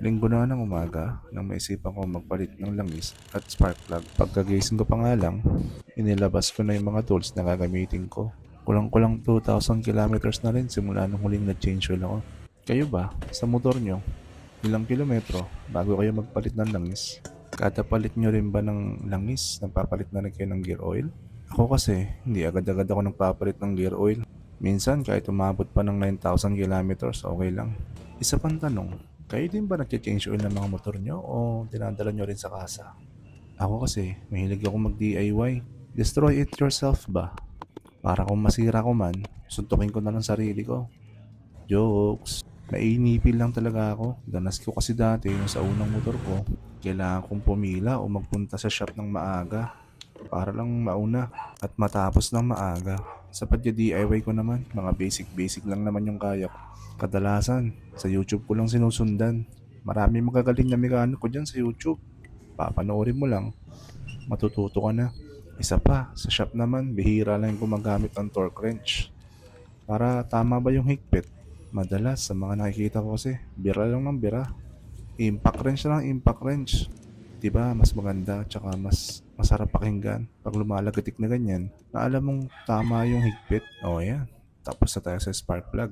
Linggo na ng umaga nang maisipan ko magpalit ng langis at spark plug. Pagkagising ko pa nga lang, inilabas ko na yung mga tools na gagamitin ko. Kulang-kulang 2,000 kilometers na rin simula nung huling nag-change oil ako. Kayo ba, sa motor nyo, ilang kilometro bago kayo magpalit ng langis? Kada palit nyo rin ba ng langis, nagpapalit na rin kayo ng gear oil? Ako kasi, hindi agad-agad ako nagpapalit ng gear oil. Minsan kahit umabot pa ng 9,000 kilometers, okay lang. Isa pang tanong, kayo din ba nag-change oil ng mga motor nyo o dinadala nyo rin sa kasa? Ako kasi, mahilig ako mag-DIY. Destroy it yourself ba? Para kung masira ko man, suntukin ko na lang sarili ko. Jokes. Naiinipil lang talaga ako. Danas ko kasi dati yung sa unang motor ko, kailangan kong pumila o magpunta sa shop ng maaga para lang mauna at matapos ng maaga. Sa pagka-DIY ko naman, mga basic lang naman yung kaya ko. Kadalasan, sa YouTube ko lang sinusundan. Marami magagaling na mekaniko dyan sa YouTube. Papanoorin mo lang, matututo ka na. Isa pa, sa shop naman, bihira lang yung gumagamit ng torque wrench. Para tama ba yung higpit? Madalas, sa mga nakikita ko kasi, bira lang ng bira. Impact wrench lang, impact wrench. Diba, mas maganda, tsaka mas masarap pakinggan pag lumalagatik na ganyan, na alam mong tama yung higpit. O yan, tapos na tayo sa spark plug.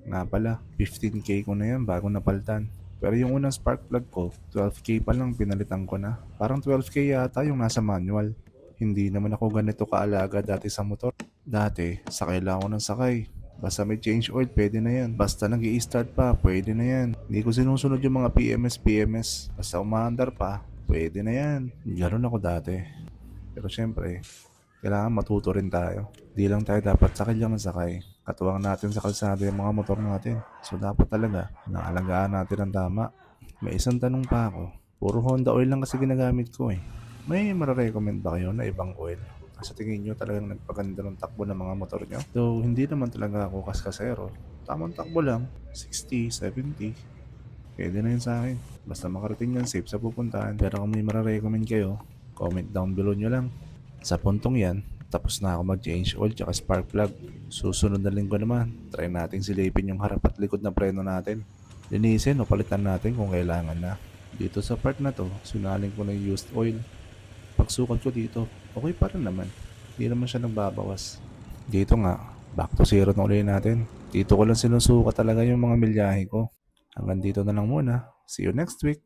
Nga pala, 15K ko na yan bago napaltan. Pero yung unang spark plug ko, 12K pa lang pinalitan ko na. Parang 12K yata yung nasa manual. Hindi naman ako ganito kaalaga dati sa motor. Dati, sakay lang ako ng sakay. Basta may change oil, pwede na yan. Basta nag-i-start pa, pwede na yan. Hindi ko sinusunod yung mga PMS. Basta umaandar pa, pwede na yan. Ganoon ako dati. Pero syempre, kailangan matuto rin tayo. Di lang tayo dapat sakay lang ng sakay. Katuwang natin sa kalsada yung mga motor natin. So dapat talaga, naalagaan natin ang tama. May isang tanong pa ako. Puro Honda oil lang kasi ginagamit ko eh. May mararecommend ba kayo na ibang oil? Sa tingin nyo talagang nagpaganda ng takbo ng mga motor nyo? Though hindi naman talaga ako kaskasero. Tamang takbo lang, 60, 70. Pwede na yun sa akin. Basta makarating yan safe sa pupuntahan. Pero kung may mararecommend kayo, comment down below nyo lang. Sa puntong yan, tapos na ako mag-change oil tsaka spark plug. Susunod na linggo naman, try natin silipin yung harap at likod na preno natin. Linisin o palitan natin kung kailangan na. Dito sa part na to, sinalin ko na yung used oil. Pagsukat ko dito, okay pa rin naman. Hindi naman siya nagbabawas. Dito nga, back to zero na ulit natin. Dito ko lang sinusukat talaga yung mga milyahe ko. Hanggang dito na lang muna. See you next week.